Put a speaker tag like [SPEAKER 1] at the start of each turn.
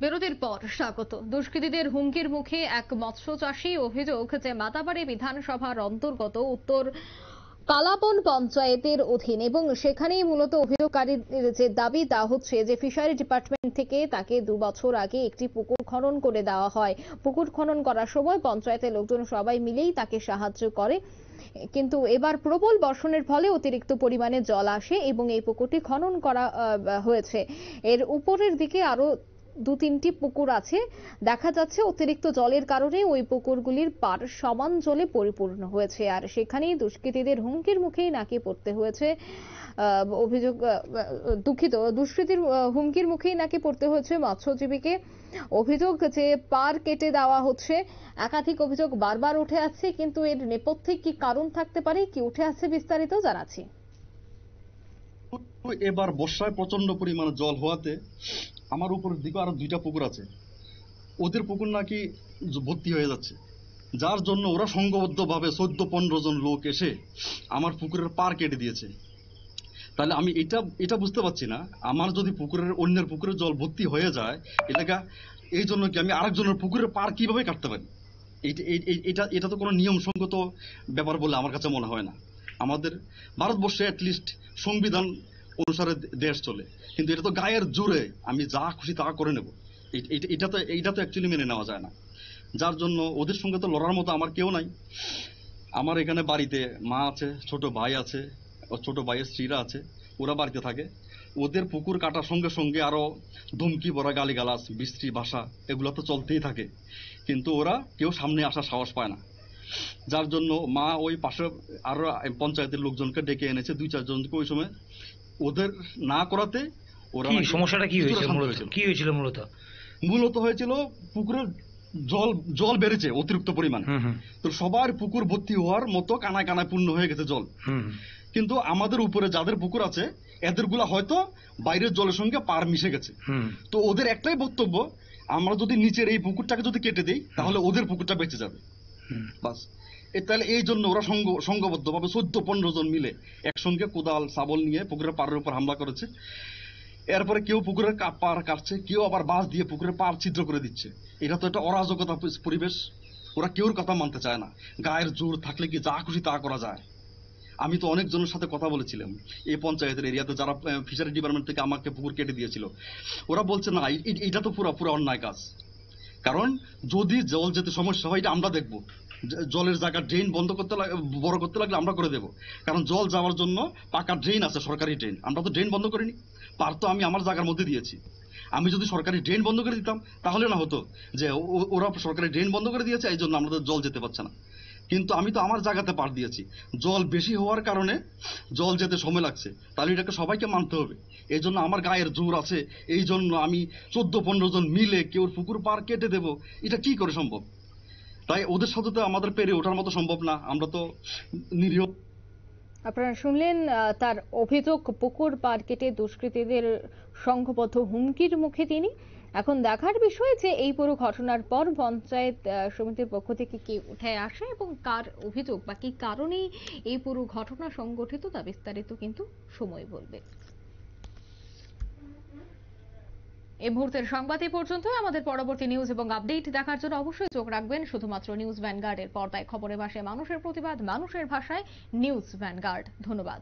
[SPEAKER 1] বিরতির পর স্বাগত। দুষ্কৃতীদের হুমকির মুখে এক মৎস্য চাষী। অভিযোগ যে মাতাবাড়ি বিধানসভার অন্তর্গত উত্তর কালাবন পঞ্চায়েতের অধীন এবং সেখানেই মূলত অভিযোগকারীর যে দাবি তা হচ্ছে যে ফিশারি ডিপার্টমেন্ট থেকে তাকে 2 বছর আগে একটি পুকুর খনন করে দেওয়া হয়। পুকুর খনন করার সময় পঞ্চায়েতের লোকজন সবাই মিলেই তাকে সাহায্য করে, কিন্তু এবার প্রবল বর্ষণের ফলে অতিরিক্ত পরিমাণে জল আসে এবং এই পুকুরটি খনন করা হয়েছে। এর উপরের দিকে আরো 2-3টি পুকুর আছে। দেখা যাচ্ছে অতিরিক্ত জলের কারণে ওই পুকুরগুলির পার সমান জলে পরিপূর্ণ হয়েছে, আর সেখানেই দুষ্কৃতীদের হুমকির মুখেই নাকি পড়তে হয়েছে। অভিযোগ, দুঃখিত, দুষ্কৃতীর হুমকির মুখেই নাকি পড়তে হয়েছে মৎস্যজীবীকে। অভিযোগ যে পার কেটে দেওয়া হচ্ছে। একাধিক অভিযোগ বারবার উঠে আসছে, কিন্তু এর নেপথ্যে কি কারণ থাকতে পারে, কি উঠে আসছে বিস্তারিত জানাচ্ছি।
[SPEAKER 2] এবার বর্ষায় প্রচন্ড পরিমাণে জল হওয়াতে আমার উপরের দিকে আরো 2টা পুকুর আছে, ওদের পুকুর নাকি ভর্তি হয়ে যাচ্ছে, যার জন্য ওরা সংঘবদ্ধভাবে 14-15 জন লোক এসে আমার পুকুরের পার কেটে দিয়েছে। তাহলে আমি এটা বুঝতে পারছি না, আমার যদি অন্যের পুকুরের জল ভর্তি হয়ে যায় এলাকা, এই জন্য কি আমি আরেকজনের পুকুরের পার কিভাবে কাটতে পারি? এটা তো কোনো নিয়মসঙ্গত ব্যাপার বলে আমার কাছে মনে হয় না। আমাদের ভারতবর্ষে অ্যাটলিস্ট সংবিধান অনুসারে দেশ চলে, কিন্তু এটা তো গায়ের জোরে আমি যা খুশি তা করে নেব, এটা তো অ্যাকচুয়ালি মেনে নেওয়া যায় না। যার জন্য ওদের সঙ্গে তো লড়ার মতো আমার কেউ নাই। আমার এখানে বাড়িতে মা আছে, ছোট ভাই আছে, ছোট ভাইয়ের স্ত্রীরা আছে, ওরা বাড়িতে থাকে। ওদের পুকুর কাটার সঙ্গে সঙ্গে আরো ধমকি ভরা গালিগালাজ, বিশ্রী ভাষা, এগুলো তো চলতেই থাকে, কিন্তু ওরা কেউ সামনে আসার সাহস পায় না। যার জন্য মা ওই পাশে আরো পঞ্চায়েতের লোকজনকে ডেকে এনেছে, 2-4 জনকে। ওই সময় ওদের না করাতে ওরা
[SPEAKER 3] সমস্যাটা কি হয়েছিল
[SPEAKER 2] মূলত হয়েছিল পুকুরের জল বেড়েছে অতিরিক্ত পরিমাণ, তো সবার পুকুর ভর্তি হওয়ার মতো কানায় কানায় পূর্ণ হয়ে গেছে জল। কিন্তু আমাদের উপরে যাদের পুকুর আছে এদেরগুলা হয়তো বাইরের জলের সঙ্গে পার মিশে গেছে। তো ওদের একটাই বক্তব্য, আমরা যদি নিচের এই পুকুরটাকে যদি কেটে দিই তাহলে ওদের পুকুরটা বেঁচে যাবে, বাস। তাহলে এই জন্য ওরা সংঘবদ্ধভাবে 14-15 জন মিলে একসঙ্গে কোদাল শাবল নিয়ে পুকুরের পাড়ের উপর হামলা করেছে। এরপরে কেউ পুকুরের পাড় কাটছে, কেউ আবার বাঁশ দিয়ে পুকুরের পাড় ছিদ্র করে দিচ্ছে। এটা তো একটা অরাজকতা পরিবেশ, ওরা কেউর কথা মানতে চায় না। গায়ের জোর থাকলে কি যা খুশি তা করা যায়। আমি তো অনেকজনের সাথে কথা বলেছিলাম এই পঞ্চায়েতের এরিয়াতে, যারা ফিশারি ডিপার্টমেন্ট থেকে আমাকে পুকুর কেটে দিয়েছিল। ওরা বলছে না, এটা তো পুরো অন্যায় কাজ। কারণ যদি জল যেতে সমস্যা হয় এটা আমরা দেখবো, জলের জায়গা ড্রেন বড় করতে লাগলে আমরা করে দেবো। কারণ জল যাওয়ার জন্য পাকা ড্রেন আছে, সরকারি ড্রেন। আমরা তো ড্রেন বন্ধ করিনি, পার তো আমি আমার জায়গার মধ্যে দিয়েছি। আমি যদি সরকারি ড্রেন বন্ধ করে দিতাম তাহলে না হতো যে ওরা সরকারি ড্রেন বন্ধ করে দিয়েছে এই জন্য আমাদের জল যেতে পারছে না। কিন্তু আমি তো আমার জায়গাতে পার দিয়েছি, জল বেশি হওয়ার কারণে জল যেতে সময় লাগছে, তাহলে এটাকে সবাইকে মানতে হবে। এই জন্য আমার গায়ের জোর আছে, এই জন্য আমি 14-15 জন মিলে কেউ পুকুর পার কেটে দেব, এটা কি করে সম্ভব? তাই ওদের সাথে তো আমাদের পেরে ওঠার মতো সম্ভব না, আমরা তো নিরীহ।
[SPEAKER 1] আপনারা শুনলেন তার অভিযোগ, পুকুর পার কেটে দুষ্কৃতীদের সংঘবদ্ধ হুমকির মুখে তিনি। এখন দেখার বিষয় যে এই পুরো ঘটনার পর পঞ্চায়েত সমিতির পক্ষ থেকে কি উঠে আসে এবং কার অভিযোগ বা কি কারণেই এই পুরো ঘটনা সংঘটিত, তা বিস্তারিত কিন্তু সময় বলবে। এই মুহূর্তের সংবাদ এই পর্যন্ত। আমাদের পরবর্তী নিউজ এবং আপডেট দেখার জন্য অবশ্যই চোখ রাখবেন শুধুমাত্র নিউজ ভ্যানগার্ডের পর্দায়। খবরে ভাসে মানুষের প্রতিবাদ, মানুষের ভাষায় নিউজ ভ্যানগার্ড। ধন্যবাদ।